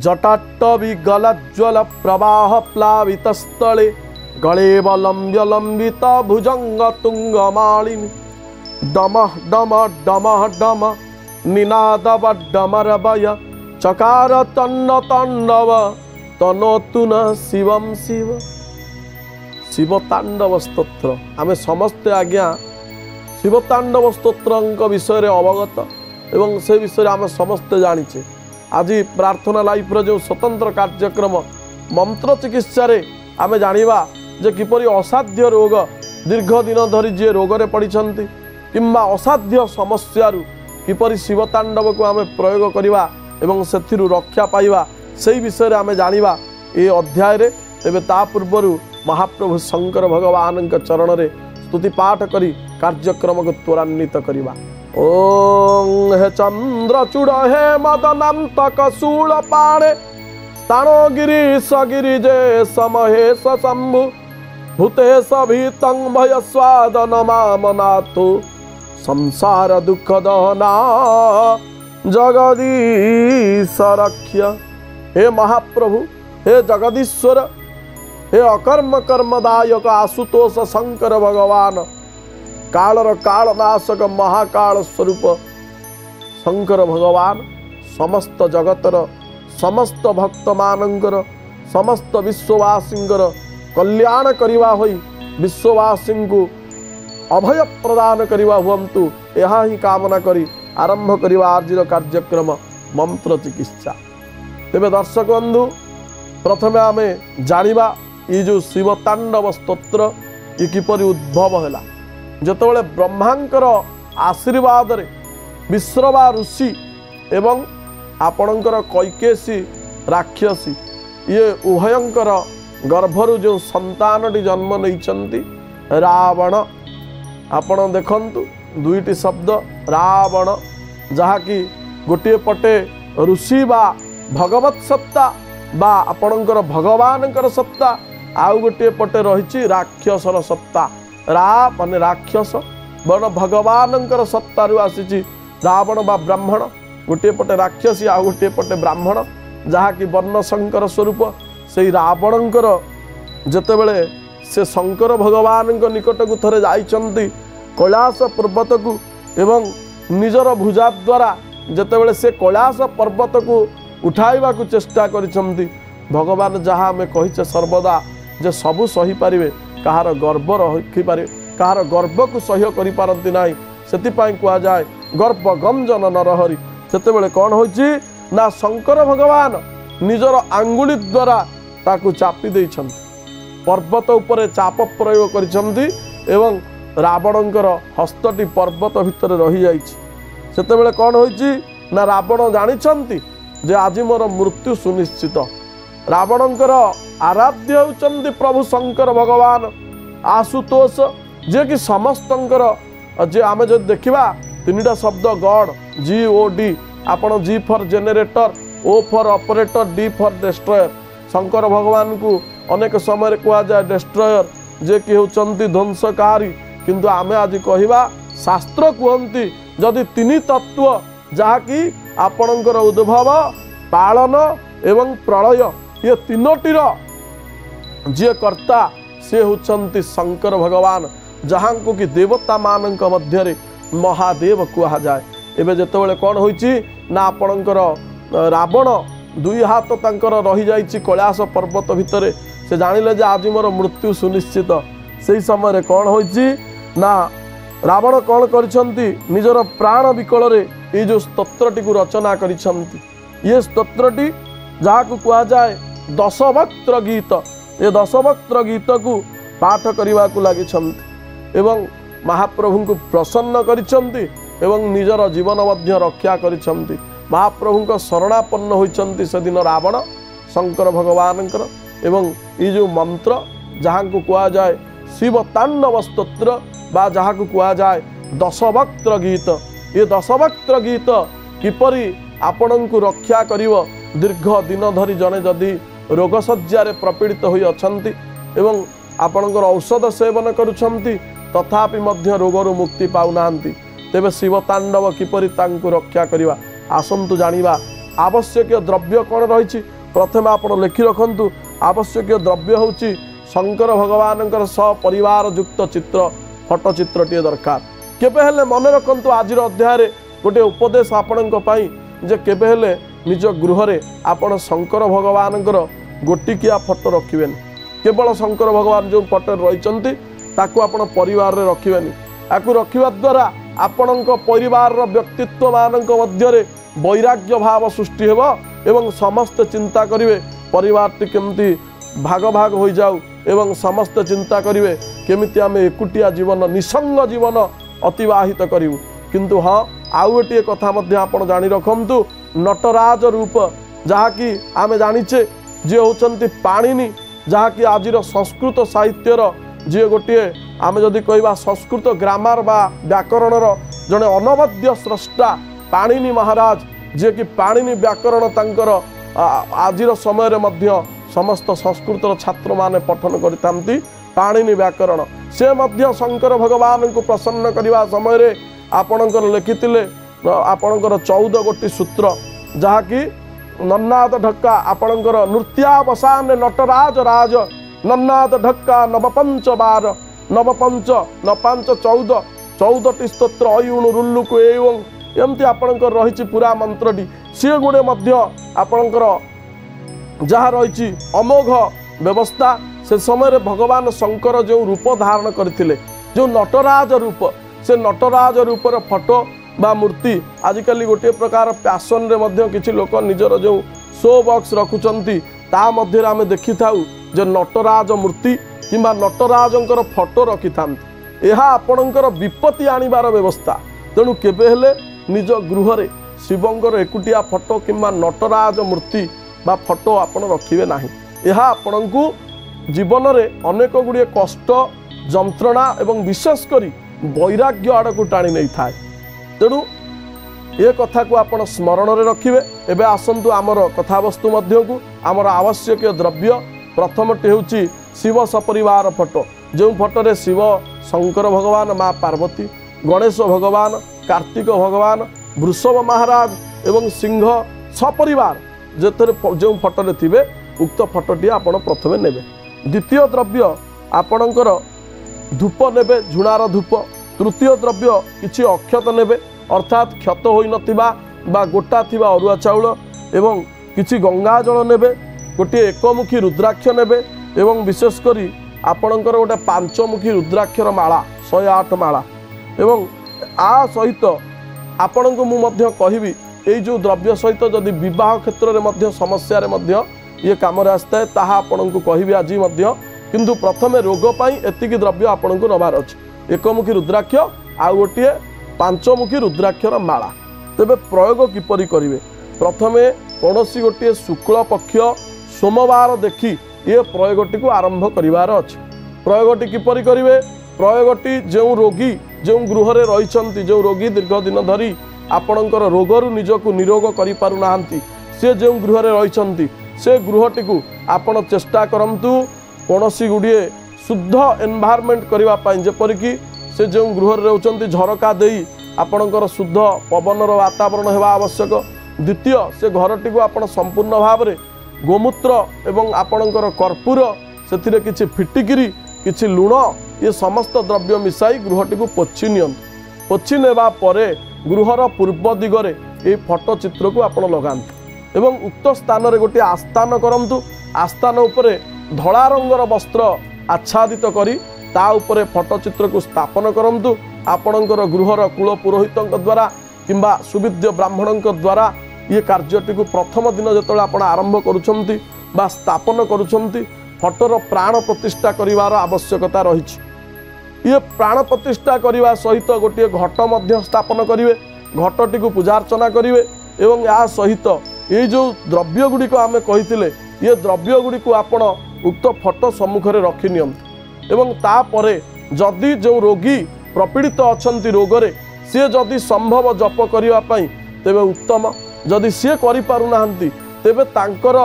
जटाट्टवि गलज्ज्वल प्रवाह प्लावित स्थले गलेव लंब्य लंबित भुजंग तुंगमालिनी डम डम डम डम निनादव डमरवय चकार तन्न तांडव तनोतु न शिवम शिव। शिव तांडव स्तोत्र आमे समस्ते आज्ञा शिव तांडव स्तोत्र विषय अवगत एवं से विषय आमे समस्ते जानिचे। आज प्रार्थना लाइफ जो स्वतंत्र कार्यक्रम मंत्र चिकित्सा रे आमे जानिबा जे किपरि असाध्य रोग दीर्घ दिन धरी जे रोगरे पड़िछंती किंबा असाध्य समस्यारु किपरि शिव तांडव को आमे प्रयोग करिबा एवं सेथिरु रक्षा पाइबा सेही विषय रे आमे जानिबा ए अध्याय रे। तेबे ता पूर्वरु महाप्रभु शंकर भगवान चरण रे स्तुति पाठ करी कार्यक्रम को त्वरान्वित करिबा। ओम हे चंद्रचूड़ हे मदनान्तक शूल पाणे स्थानो गिरीश गिरिजे समहेश शंभु भूतेश भीतं भय स्वादन मामनाथु संसार दुख दहना जगदीश रक्ष्य। हे महाप्रभु हे जगदीश्वर हे अकर्म कर्मदायक आशुतोष शंकर भगवान कालर कालनाशक महाकाल स्वरूप शंकर भगवान समस्त जगतर समस्त भक्त मानंकर समस्त विश्ववासींकर कल्याण करिवा होई विश्ववासी को अभय प्रदान करिवा हुअंतु यहा ही कामना करी आरंभ करिवा आजिर कार्यक्रम मंत्र चिकित्सा। तेबे दर्शक बंधु प्रथमे आमे जानिबा ये जो शिव तांडव स्तोत्र ये किपरि उद्भव हैला। जेतबेले ब्रह्मांकर आशीर्वाद रे विश्रवा ऋषि एवं आपणकर कैकेसी राक्षसी ये उभयंकर गर्भरु जो संतानटी जन्म नैचंती रावण आपण देखंतु दुईटी शब्द रावण जहा कि गोटे पटे ऋषि बा भगवत सत्ता बा आपणकर भगवानकर सत्ता आउ गोटे पटे रही राक्षसर सत्ता रा माने राक्षस बड़ भगवानंकर सत्तारु आसी रावण बा ब्राह्मण गोटे पटे राक्षसी आ गोटे पटे ब्राह्मण जहा कि वर्ण शंकर स्वरूप से रावणंकर जेतेबेले से शंकर भगवान निकट को थरे जाइछंती कैलाश पर्वत को एवं निजर भुजा द्वारा जेतेबेले से कैलाश पर्वत को उठाइबा को चेष्टा करिछंती भगवान जहाँ आमे कहिचे सर्वदा जे सबु सही पारिबे कहार गर्व रखि पारे कहार गर्व को सह्य करि पारंती नाही सेतिपाई कुआ जाए गर्व गंजन नरहरि। सेतेबेले कौन होइछि ना शंकर भगवान निजर आंगुली द्वारा ताकू चापी देइछंती पर्वत उपरे चाप प्रयोग करिछंती एवं रावणंकर हस्तटी पर्वत भितर रही जाइछि। सेतेबेले कौन होइछि ना रावण जानिछंती जे आज मोर मृत्यु सुनिश्चित। रावणंकर आराध्य होउचंती प्रभु शंकर भगवान आशुतोष जे कि समस्तंकर जे आमे जो देखिबा तीनटा शब्द गॉड जी ओ डी आपण G for generator O for operator D for destroyer Shankar Bhagwan को अनेक समय कहा जाए डिस्ट्रॉयर जे कि होउचंती ध्वंसकारी किंतु आमे आज कहिबा शास्त्र कहंती जदि तीन तत्व जहा कि आपणकर उद्भव पालन एवं प्रलय ये तीनोटीर जे कर्ता से होचंती शंकर भगवान जहाँ को कि देवता मानक मध्य महादेव कहा जाए। एबे जेतेबेले कौन होइछि ना आपणकर रावण दुई हाथ तांकर रही जाइछि कैलाश पर्वत भितरे से जानिले जे आज मोर मृत्यु सुनिश्चित। से समय कौन होइछि ना रावण कौन करिछंती निजर प्राण विकल रे ये जो स्तोत्रटी को रचना करिछंती ये स्तोत्रटी जहाँ को कहा जाए दशवक्त्र गीत ये दशवक्त्र गीत को पाठ करने को लगी एवं महाप्रभु को प्रसन्न करिछंती एवं निजर जीवन मध्य रक्षा करिछंती। महाप्रभु को शरणापन्न होइछंती से दिन रावण शंकर भगवान एवं ये जो मंत्र जहाँ को कहा जाए शिव तांडव स्तोत्र बा जहाँ को कहा जाए दशवक्त्र गीत ये दशवक्त्र गीत किपरि आपण को रक्षा करिवो दीर्घ दिन धरी जने जदि रोगशज्यारे प्रपीड़ित होई अछंती एवं आपणकर औषध सेवन करुछंती तथापि मध्य रोगरु मुक्ति पाउनांती तेबे शिव तांडव किपरि तांकु रक्षा करिवा आसंतु जानिबा आवश्यक द्रव्य कौन रही प्रथमे आपण लिखि रखंतु आवश्यक द्रव्य होची शंकर भगवानंकर सपरिवार युक्त चित्र फोटो चित्रटीए दरकार। केबे हेले मन रखंतु आजिर अध्याय रे गोटे उपदेश आपणक पई जे केबे हेले निज गृह रे आपण शंकर भगवानंकर गोटिकिया फोटो रखिबेन। केवल शंकर भगवान जो फोटो रहिचंती ताकू आपण परिवार रे रखिबेनी। आकु रखिबा द्वारा आपणक परिवार रो व्यक्तित्व मानक मध्य रे वैराग्य भाव सृष्टि हेबो एवं समस्त चिंता करिवे परिवार टी केमती भाग भाग हो जाऊ एवं समस्त चिंता करिवे केमिति आमे एकुटिया जीवन निसंग जीवन अतिवाहित करिवु। किंतु हाँ आउ गोटे कथा मध्य आपण जानि रखंतु नटराज रूप जहाँकि आमे जानिचे जे होचंती पाणिनि जहाँकि आजिर संस्कृत साहित्यर जे गोटे आमे जदि कहबा संस्कृत ग्रामर बा व्याकरणर जने अनवद्य स्रष्टा पाणिनि महाराज जे कि पाणिनि व्याकरण तांकर आजिर समय रे मध्य समस्त संस्कृतर छात्र माने पठन करितांती पाणिनि व्याकरण से मध्य शंकर भगवान को प्रसन्न करने समय रे आपणकर लिखिथिले आपणकर 14 गोटी सूत्र जहाँकि नन्नाद ढक्का आपणकर नृत्यावसान नटराज राज नन्नाद ढक्का नवपंच बार नवपंच नपांच 14 स्तोत्र अयुण रुल्लुक एवं एमती आपणकर रही पूरा मंत्रटी सी गुड़े मध्य आपणकर जहाँ रही अमोघ व्यवस्था से समय भगवान शंकर जो रूप धारण करथिले जो नटराज रूप से नटराज रूपर फोटो बा मूर्ति आजिकल गोटे प्रकार पैशन रे मध्य किछि लोक निजर जो शो बॉक्स रखुचंती ता मध्य आमे देखि थाउ जे नटराज मूर्ति किंबा नटराजंकर फोटो रखि थांती एहा आपणकर विपत्ति आनिबार व्यवस्था। तेणु केबे हेले निज गृह रे शिवंकर एकुटिया फोटो किंबा नटराज मूर्ति बा फोटो आपण रखिबे नाही। एहा आपणकु जीवन रे अनेक गुड़िए कष्ट जंत्रणा एवं विशेष करी वैराग्य आड़क टाणी नहीं थाए। तेणु ये कथा को आपण स्मरण रे रखिबे। एबे आसंतु आमर कथावस्तु मध्य को आमर आवश्यक द्रव्य प्रथमटी होची शिव सपरिवार फोटो जो फोटो रे शिव शंकर भगवान माँ पार्वती गणेश भगवान कार्तिक भगवान वृषभ महाराज एवं सिंह सपरिवार जेतरे जो फोटो रे थिबे उक्त फोटोटी आपण प्रथमे नेबे। द्वितीय द्रव्य आपणकर धूप नेबे झुणार धूप। तृतीय द्रव्य किछि अक्षत नेबे अर्थात क्षत होई नथिबा बा गोटा थिबा अरुआ चाउल एवं किछि गंगा जल नेबे गोटे एकमुखी रुद्राक्ष नेबे एवं विशेष करी आपणकर गोटे 5मुखी रुद्राक्षर माला 108 माला एवं आ सहित आपण को मु मध्य कहिबी एई जो द्रव्य सहित जदि विवाह क्षेत्र रे मध्य समस्या रे मध्य ये काम आसता है ताहा आपण को कहिबी आज मध्य। किंतु प्रथमे रोग पाई एतिकी द्रव्य आपण को नबार अछि एकमुखी रुद्राक्ष आ गोटे 5मुखी रुद्राक्षर माला। तेबे प्रयोग किपरि करिवे प्रथमे कोनोसी गोटे शुक्ल पक्ष सोमवार देखि ये प्रयोगटी को आरंभ करिवार अछि। प्रयोगटी किपरि करिवे प्रयोगटी जो रोगी जो गृह रे रहिचंती जो रोगी दीर्घ दिन धरी आपणकर रोगरु निजको निरोग करि पारु नाहंती से जो गृह रे रहिचंती से गृहटी को आपण चेष्टा करंतु कोनोसी गुड़िए शुद्ध एनवायरनमेंट करबा पई जेपरिक से जो गृह रे रहउचंती झरका देई आपणकर शुद्ध पवनर वातावरण हेबा आवश्यक। द्वितीय से घरटी को आपण संपूर्ण भाव रे गोमूत्र एवं आपणकर कर्पूर सेथिरे किछि फिटिकिरी किछि लुण ये समस्त द्रव्य मिसाई गृहटी को पोछि नियंतु। पोछि नेबा परे गृहर पूर्व दिगरे ए फोटो चित्र को आपण लगांतु एवं उक्त स्थान रे गोटे आस्थान करंतु। आस्थान उपरे धड़ा रंगर वस्त्र आच्छादित करी ता उपरे फोटो चित्र को स्थापन करंतु। आपणकर गृहर कुल पुरोहितंक द्वारा किंबा सुविद्य ब्राह्मणंक द्वारा ये कार्यटी को प्रथम दिन जेतले आपण आरंभ करूछंती बा स्थापन करूछंती फोटोर प्राण प्रतिष्ठा करिवार आवश्यकता रहिछि। ये प्राण प्रतिष्ठा करने सहित गोटे घट मध्य स्थापन करेंगे घटटी को पूजा अर्चना करेंगे एवं या सहित ये जो द्रव्य गुड़िक आम कही ये द्रव्य गुड़िक आपण उक्त फोटो सम्मुख में रखि नियंतु एवं तापरे जदि जो रोगी प्रपीड़ित अच्छा रोगरे सी जदि संभव जप करने तेबे उत्तम जदि सी करिपारुना तेबे तांकर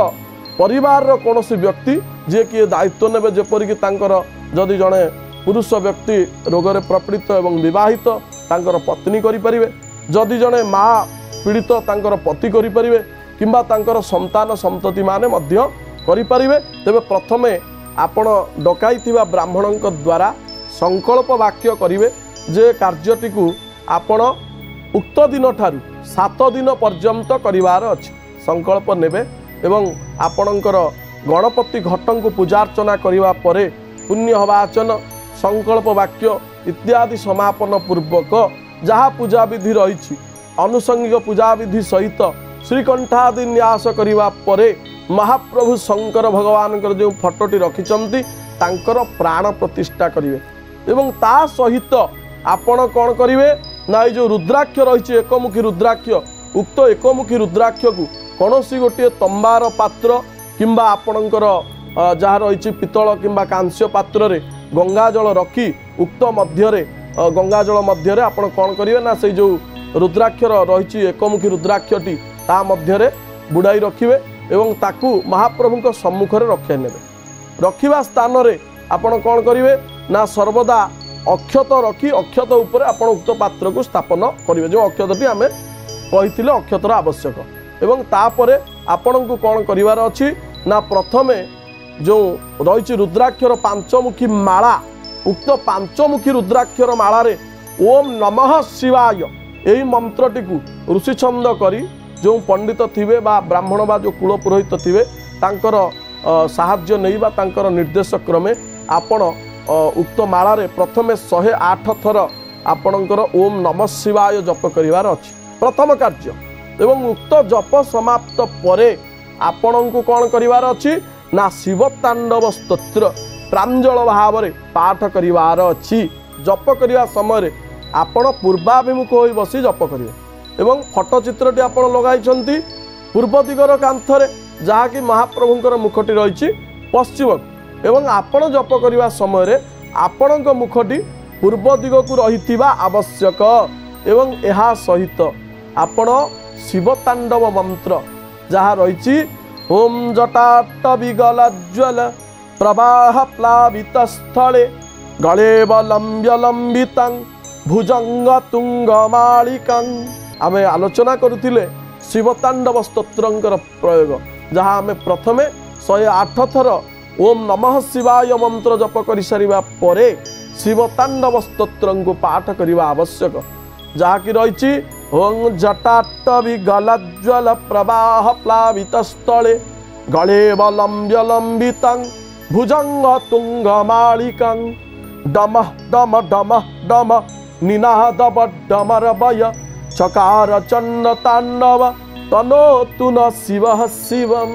परिवार कौन व्यक्ति जे कि दायित्व नेबे जेपरिक तांकर जदि जड़े पुरुष व्यक्ति रोगरे प्रपीड़ित एवं विवाहित तांकर पत्नी करिपारिबे जदि जड़े माँ पीड़ित तांकर पति करिपारिबे किंबा तांकर संतान संतति माने मध्य करि परिबे। तेबे प्रथमे आपण डकाइथिबा ब्राह्मणक द्वारा संकल्प वाक्य करिवे जे कार्यटी को आपण उक्त दिन ठारू 7 दिन पर्यंत करिवार अछि। संकल्प नेबे एवं आपणकर गणपति घटं को पूजा अर्चना करिवा परे पुण्य हवाचन संकल्प वाक्य इत्यादि समापन पूर्वक जहाँ पूजा विधि रही आनुषंगिक पूजा विधि सहित श्रीकंठादि न्यास करिवा परे महाप्रभु शंकर भगवान जो फटोटी रखिंट तांकर प्राण प्रतिष्ठा करिवे एवं ता सहित आपण कौन करिवे ना जो रुद्राक्ष रही एकमुखी रुद्राक्ष उक्त एकमुखी रुद्राक्ष को कौन सी गोटे तंबार पात्र किंबा आपणकर जहाँ रही पितल किंबा कांस्य पात्र रे गंगा जल रखी उक्त मध्य गंगा जल मध्य आपण कौन करिवे ना से जो रुद्राक्ष रही एकमुखी रुद्राक्षटी ता मध्य बुड़ाई रखिवे एवं ताकू महाप्रभु सम्मुख रखे नेबे। रखिबा स्थान रे आपण कौन करिवे ना सर्वदा अक्षत रखी अक्षत उपरे आपण उक्त पात्र को स्थापन करिवे। जो अक्षतटी आमे कहिथिले अक्षतर आवश्यक एवं तापरे आपण को कौन करिवार अछि ना प्रथमे जो रही रुद्राक्षर पांचमुखी माला उक्त पांचमुखी रुद्राक्षर माला रे ओम नमः शिवाय यही मंत्रटी को ऋषि छंद करी जो पंडित थिबे बा ब्राह्मण बा जो कुल पुरोहित थिबे तांकर साहाय्य नहीं बा तांकर निर्देश क्रमे आपण उक्त माला रे प्रथमे 108 थर आपणकर ओम नमः शिवाय जप करिवार अछि प्रथम कार्य। एवं उक्त जप समाप्त परे आपण को कौन करिवार अछि ना शिव तांडव स्तोत्र प्रांजल भाव रे पाठ करिवार अछि। जप करिवा समय आपण पूर्वाभिमुख होई बसी जप करिवे एवं फटचित्रटी आपण लगाइछंती पूर्व दिगर कांथरे जहाँकि महाप्रभुंकर मुखटी रही पश्चिम एवं आपण जप करिवा समय आपणक मुखटी पूर्व दिग को रहिथिबा आवश्यक एवं एहा सहित आपण शिव तांडव मंत्र जहाँ रही ओम जटाट विगलज्वल प्रवाह प्लावित स्थले गलेवलंब्य लंबितं भुजंग तुंग मालिकं आमे आलोचना करुथिले शिवतांडव स्तोत्रंकर प्रयोग जहाँ आमे प्रथमे 108 थर ओम नमः शिवाय मंत्र जप करि सारिबा परे शिवतांडव स्तोत्रं को पाठ करिवा आवश्यक जहाँ कि रही ओम जटाट विगलज्वल प्रवाह प्लावित स्थले गलेवलंब्य लंबितं भुजंग तुंग मालिकं डम डम डम डम निनाद डमरवय चकार चंड तांडव तनोतु न शिव शिवम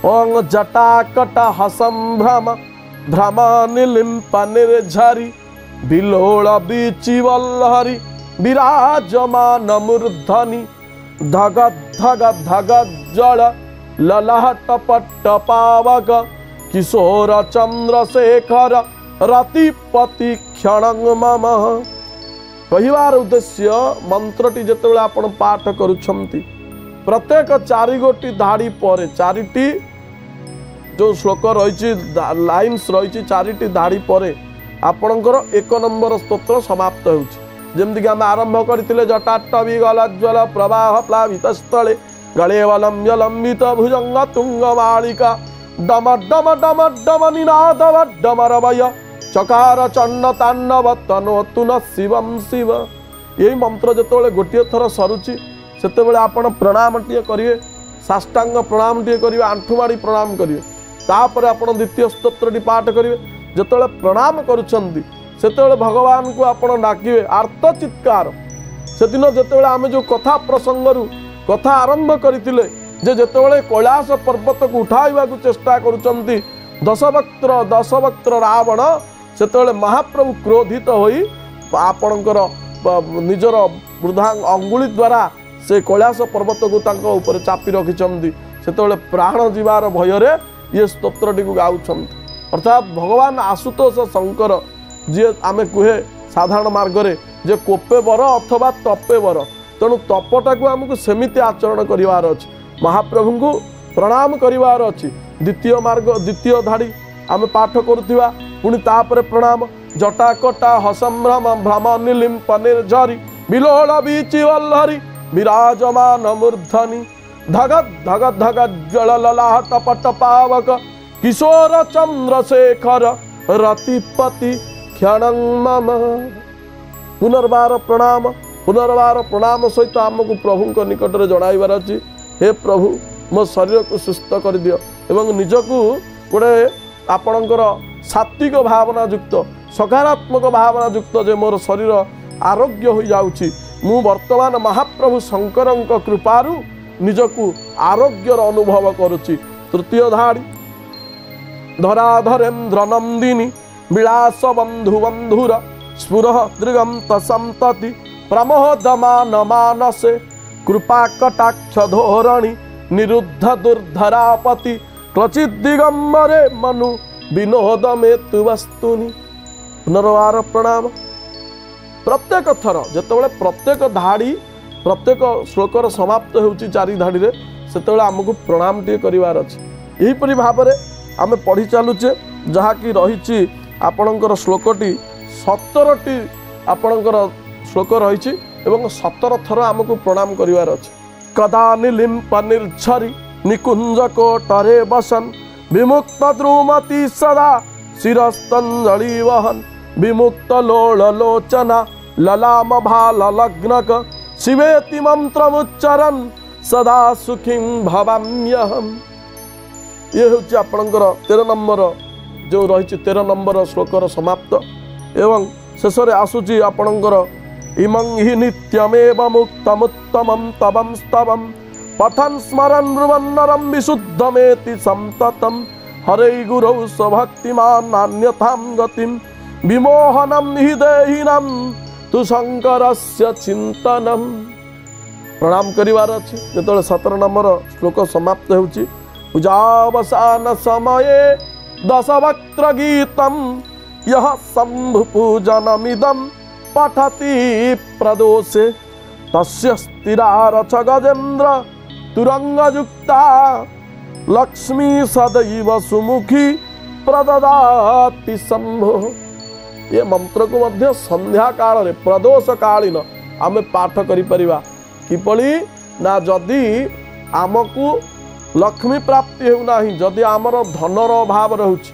ओं जटाकट हसंभ्रम भ्रम निलिंप निर्झरी बिलोल बीचिवल्लहरी विराजमान मूर्धनि धग धग धग जल ललहट पट्ट पावक किशोर चंद्रशेखर रतिपति क्षण मम। कहिवार उद्देश्य मंत्रटी जेतेबेले आपण पाठ करुछंती प्रत्येक 4 गोटी धाड़ी पर 4टी जो श्लोक रही लाइन्स रही 4टी धाड़ी पर आपणकर 1 नंबर स्तोत्र समाप्त होउछि। जेमति कि आम आरंभ करथिले जटाट विगलज्वल प्रवाह प्लावित स्थले गलेवलंब्य लंबित भुजंग तुंग मालिका डम डम डम डम निनाद डमरवय चकार चंड तांडव तनोतु न शिवम शिव। यही मंत्र जेतेबेले गोटे थर सरुची सेतेबेले आपण प्रणाम टिए करिवे साष्टांग प्रणाम टिए करिवे आंठुमाड़ी प्रणाम करिवे तापर आपण द्वितीय स्तोत्रटी पाठ करिवे। जेतेबेले प्रणाम करूछंती सेतेबेले भगवान को आपण डाकिवे आर्त चित्कार। सेदिन जेतेबेले आमे जो कथा प्रसंगरु कथा आरंभ करथिले जे जेतेबेले कैलाश पर्वत को उठाइबा को चेष्टा करूछंती दशवक्त्र रावण सेतेबेले महाप्रभु क्रोधित होई आपणकर निजर वृद्धांग अंगुली द्वारा से कैलाश पर्वत को तांको ऊपर चापी रखिछंती सेतेबेले प्राण जीवार भୟରେ ये स्तोत्रटी को गाउछंती। अर्थात भगवान आशुतोष शंकर जे आमे कुहे साधारण मार्ग रे जे कोपे बर अथवा तपे बर तेणु तपटा को आमको सेमिति आचरण करिवार अछि महाप्रभु को प्रणाम करिवार अछि। द्वितीय मार्ग द्वितीय धाड़ी आमे पाठ करुथिबा पुणी तापर प्रणाम जटाकटा हसंभ्रम भ्रम निलिंप निर्झरी बिलोल बीचिवल्लहरी विराजमान मूर्धनि धगद धगद धगद ज्वल ललाहट पट पावक किशोर चंद्रशेखर रतिपति क्षण मम। पुनर्बार प्रणाम सहित आमको प्रभु निकट में जणाइबार अछि। हे प्रभु मो शरीर को सुस्थ कर दियो एवं निजकू गोटे आपणकर सात्विक भावना युक्त सकारात्मक भावना युक्त जे मोर शरीर आरोग्य हो जाउछि। मु वर्तमान महाप्रभु शंकर कृपारु निजकू आरोग्यर अनुभव करुछि। तृतीय धाड़ी धराधरेन्द्र नंदिनी विलास बंधु बंधुर स्फुरः दृगंत संतति प्रमोदमान मानसे कृपा कटाक्ष धोरणी निरुद्ध दुर्धरापति क्वचित दिगंबरे मनु विनोद में तु वस्तुनि। पुनर्वार प्रणाम। प्रत्येक थर जेतेबेले प्रत्येक धाड़ी प्रत्येक श्लोकर समाप्त होउची चारि धाड़ी रे सेतेबेले हमकु प्रणाम टे करिवार अछि। एही परि भाबरे आमे पढ़ी चालुचे जहा कि रहिची आपणकर श्लोकटी 17टी आपणकर श्लोक रही एवं 17 थर आमको प्रणाम करिवार अछि। कदा निलिम्प निर्झरी निकुंज कोटरे बसन विमुक्त द्रुमति सदा शिरस्तंजलि वहन विमुक्त लोल लोचना ललाम भाल लग्नक शिवेति मंत्रमुच्चरन् सदा सुखिं भवाम्यहम्। ये होची आपणकर 13 नंबर जो रही 13 नंबर श्लोकर समाप्त एवं शेषे आसूची आपणकर इमं हि नित्यमेव मुक्तमुत्तमं तवं स्तवं पठन् स्मरन् ब्रुवन्नरं विशुद्धमेति संततं हरे गुरौ स्वभक्तिमान् नान्यथां गतिं विमोहनं हि देहिनं तु शंकरस्य चिंतनम। प्रणाम करिवार अछि। जेतले 17 नंबर श्लोक समाप्त होउची पूजावसान समये दशवक्त्र गीतम यह शंभु पूजनमिदं पठति प्रदोषे तस्य स्थिरारच गजेन्द्र तुरंगयुक्ता लक्ष्मी सदैव सुमुखी प्रददाति शंभो। ये मंत्र को मध्य संध्या काल रे प्रदोष कालीन आमे पाठ करि परिबा किपली ना जदि आमको लक्ष्मी प्राप्ति हेउना जदि आमर धनर अभाव रहुछि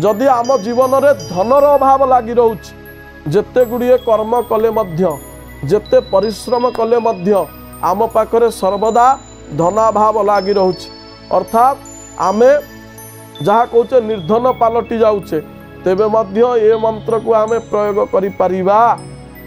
जदि आम जीवन रे धनर अभाव लागि रहुछि जेते गुड़िए कर्म कले मध्य जेते परिश्रम कले मध्य आम पाखरे सर्वदा धनाभाव लागि रहुछि अर्थात आमे जहाँ कहचे निर्धन पालटी जाउछे तेबे मध्य ए मंत्र को आमे प्रयोग करि परिबा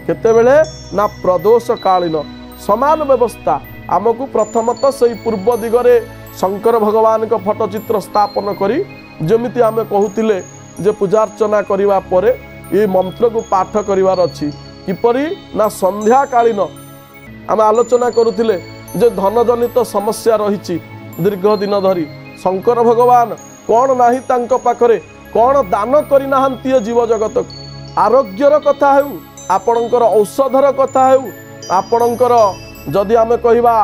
केतेबेले ना प्रदोष कालीन समान व्यवस्था आमको प्रथमतः सही पूर्व दिगरे शंकर भगवान का फटचित्र स्थापन करी जमिति आमे कहूतिले जे पूजार्चना करिवा परे ये मंत्र को पाठ करिवार अछि किपरि ना संध्या कालीन आमे आलोचना करुथिले जे धन जनित समस्या रहिछि दीर्घ दिन धरी शंकर भगवान कौन नाही तांको पाखरे कौन दान करि नाहंती जीव जगत आरोग्यर कथा हेउ आपणकर औषधर कथा हेउ आपणकर जदि आमे कहिबा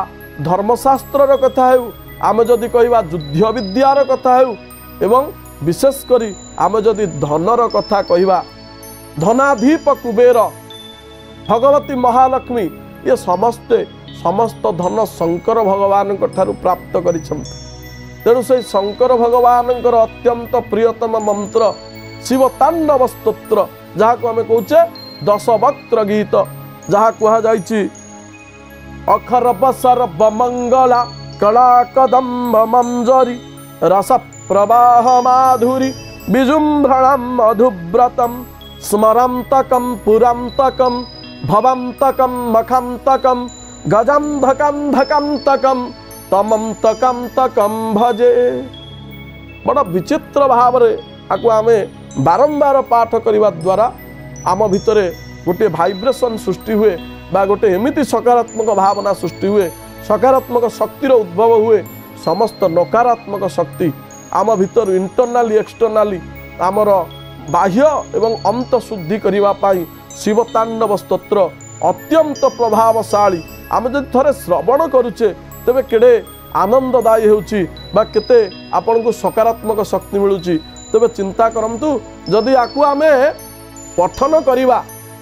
धर्मशास्त्रर कथा हेउ आमे जदि कहिबा युद्ध विद्यार कथा हेउ एवं विशेष करी आमे जदि धनर कथा कहिबा धनाधीप कुबेर भगवती महालक्ष्मी ये समस्त धन शंकर भगवान ठारू प्राप्त करिछन्ति तेणु से शंकर भगवान अत्यंत प्रियतम मंत्र शिव तांडव स्तोत्र जहाँ को आमे कहूचे दशवक्त्र गीत जहाँ कहा जाइछि अखर बसर बमंगला कला कदम्ब मंजरी रस प्रवाह माधुरी विजुम्भणं मधुव्रतं स्मरन्तकं पुरन्तकं भवन्तकं मखन्तकं गजन्धकन्धकन्तकं तमन्तकन्तकं भजे। बड़ा विचित्र भाव रे आकु आमे बारंबार पाठ करिवा द्वारा आम भितरे गोटे भाइब्रेशन सृष्टि हुए बा गोटे एमिति सकारात्मक भावना सृष्टि हुए सकारात्मक शक्तिर उद्भव हुए समस्त नकारात्मक शक्ति आम भीतर इंटरनाली एक्सटर्नाली आमर बाह्य एवं अंत शुद्धि करने पाई शिव तांडव स्तोत्र अत्यंत प्रभावशाली आम जब थरे श्रवण करुचे तेबे केड़े आनंददायी होउची बा केते आपन को सकारात्मक शक्ति मिलुची तेबे चिंता करंतु जदि आकु आमे पठन करिवा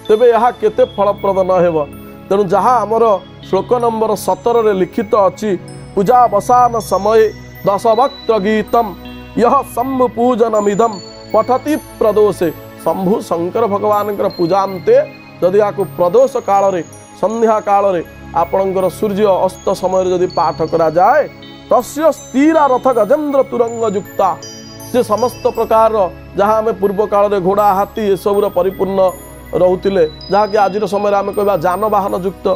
तेबे यहा केते फलप्रद न हेबो। तेणु जहाँ आमर श्लोक नंबर 17 रे लिखित अच्छी पूजावसान समय दशवक्त्र गीतम यह शंभु पूजनमिदम पठति प्रदोषे। शंभु शंकर भगवान पूजाते जदि या प्रदोष काल रे संध्या काल रे आपणकर सूर्य अस्त समय जदि पाठ करा जाए तस्य स्थिरा रथ गजेन्द्र तुरंग युक्ता से समस्त प्रकार जहाँ आम पूर्व काल रे घोड़ा हाथी ये सबूर परिपूर्ण रोते जहाँकि आज समय आम कह जानवाहन युक्त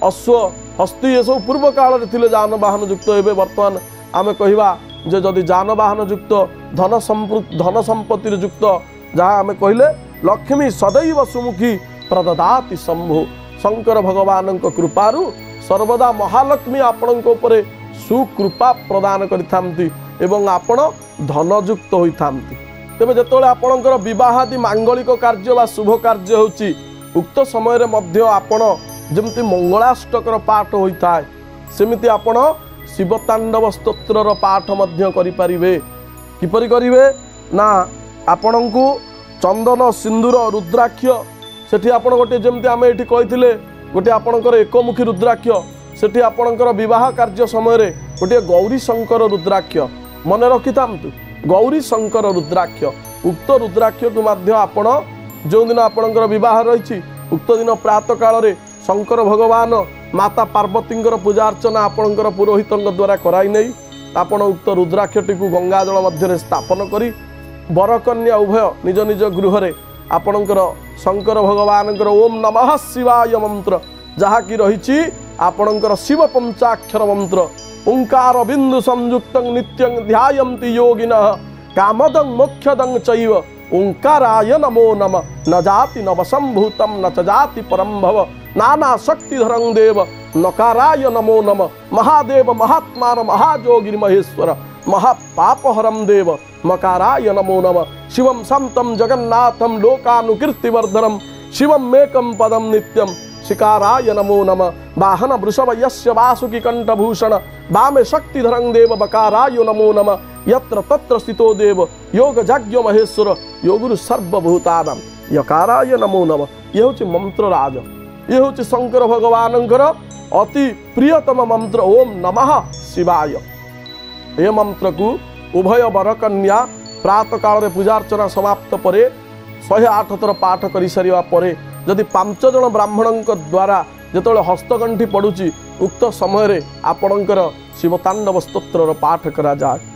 अश्व हस्ती ये सब पूर्व काल रे थिले जानवाहन युक्त एवं वर्तमान आम कहवा जे जदि जानवाहन युक्त धन संपत्ति युक्त जहाँ आम कहले लक्ष्मी सदैव सुमुखी प्रददाति शंभु। शंकर भगवान कृपारु सर्वदा महालक्ष्मी आपणक उपरे सुकृपा प्रदान करिथांती एवं आपण धनयुक्त होइथांती। तेबे जेतोले आपणकर विवाहादि मांगलिक कार्य वा शुभ कार्य होची उक्त समय रे मध्य आपण जेमति मंगलाष्टकर पाठ होइथाय सेमिति आपण शिवतांडव स्तोत्रर पाठ मध्य करि परिबे। किपरि करिवे ना आपणकु चंदन सिंदूर रुद्राक्ष सेठी आपण गोटे जेमति आमे एठी कहिथिले गोटे आपणकर एकमुखी रुद्राक्ष सेठी आपणकर विवाह कार्य समय रे गोटे गौरी शंकर रुद्राक्ष मन रखिथांतु। गौरी शंकर रुद्राक्ष उक्त रुद्राक्ष को मध्य आपण जो दिन आपणकर विवाह रही उक्त दिन प्रातः काल रे शंकर भगवान माता पार्वती पूजा अर्चना आपणकर पुरोहित द्वारा कराई नहीं आपण उक्त रुद्राक्षटी को गंगा जल मध्य स्थापन करी बरकन्या उभय निज निज गृह रे आपणकर शंकर भगवान ओम नमः शिवाय मंत्र जहाँकि रही आपणकर शिव पंचाक्षर मंत्र ओंकार बिंदु संयुक्त नित्यं ध्यायन्ति योगिनः कामदं मोक्षदं चैव ओंकाराय नमो नमः न जाति नवसंभूतं न च जाति परं भव नाना शक्तिधरं देव नकाराय नमो नमः महादेव महात्मान महाजोगिर महेश्वर महापापहरं देव मकाराय नमो नमः शिवं संतं जगन्नाथं लोकानुकीर्तिवर्धनं शिवमेकं पदं नित्यं शिकाराय नमो नमः वाहन वृषभ यस्य वासुकी कंठभूषण वामे शक्तिधरं देव बकाराय नमो नमः यत्र तत्र स्थितो देव योग जाग्य महेश्वर योगुरु सर्वभूतानां यकाराय नमो नमः। ये हूँ मंत्र राज ये हूँ शंकर भगवान अति प्रियतम मंत्र ओम नमः शिवाय। ये मंत्र को उभय वर कन्या प्रातः काल पूजार्चना समाप्त पर 108 थर पाठ कर सारा पर जदि 5 जन ब्राह्मण द्वारा जिते हस्तगंठी पड़ुची उक्त समय आपणकर शिवतांडव स्तोत्र पाठ करा जाए।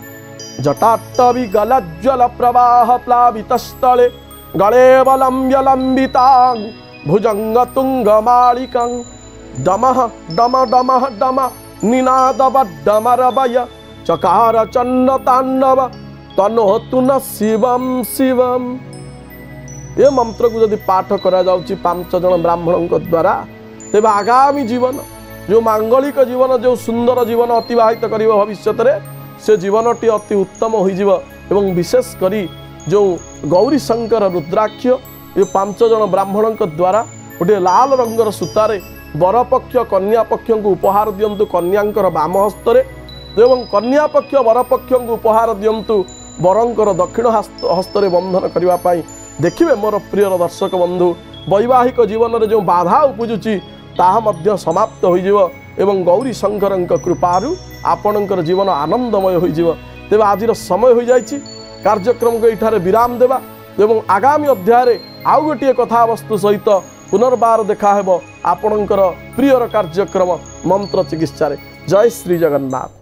जटाटवी गलज्वल प्रवाह प्लावितस्थले गलेवलंब्य लंबितां भुजंग तुंग मालिकां डमः डम डमः डम निनादव डमरवय चकार चन्न तांडव तनोतु न शिवम शिवम। ये मंत्र को जदि पाठ करा जाउची 5 जन ब्राह्मण द्वारा तेबे आगामी जीवन जो मांगलिक जीवन जो सुंदर जीवन अतिवाहित करिवो भविष्यत रे से जीवनटी अति उत्तम होइजिवो एवं विशेष करी जो गौरी शंकर रुद्राक्ष ये 5 जन ब्राह्मण द्वारा गोटे लाल रंगर सूतारे बरपक्ष कन्या पक्ष को उपहार दियंतु कन्यांकर बाम हस्तरे एवं कन्या पक्ष बरपक्ष को उपहार दियंतु बरंकर दक्षिण हस्तरे बंधन करने पाई। देखिए मोर प्रिय दर्शक बंधु वैवाहिक जीवन में जो बाधा उपजुची ताहा मध्य समाप्त होइजिवो एवं गौरी शंकर कृपारु आपणकर जीवन आनंदमय होइजिवो। तेबे आजिर समय हो जाइछि कार्यक्रम को एठारे विराम देवा एवं आगामी अध्याय आउ गोटे कथावस्तु सहित पुनर्बार देखा हेबो आपणकर प्रियर कार्यक्रम मंत्र चिकित्सा। जय श्री जगन्नाथ।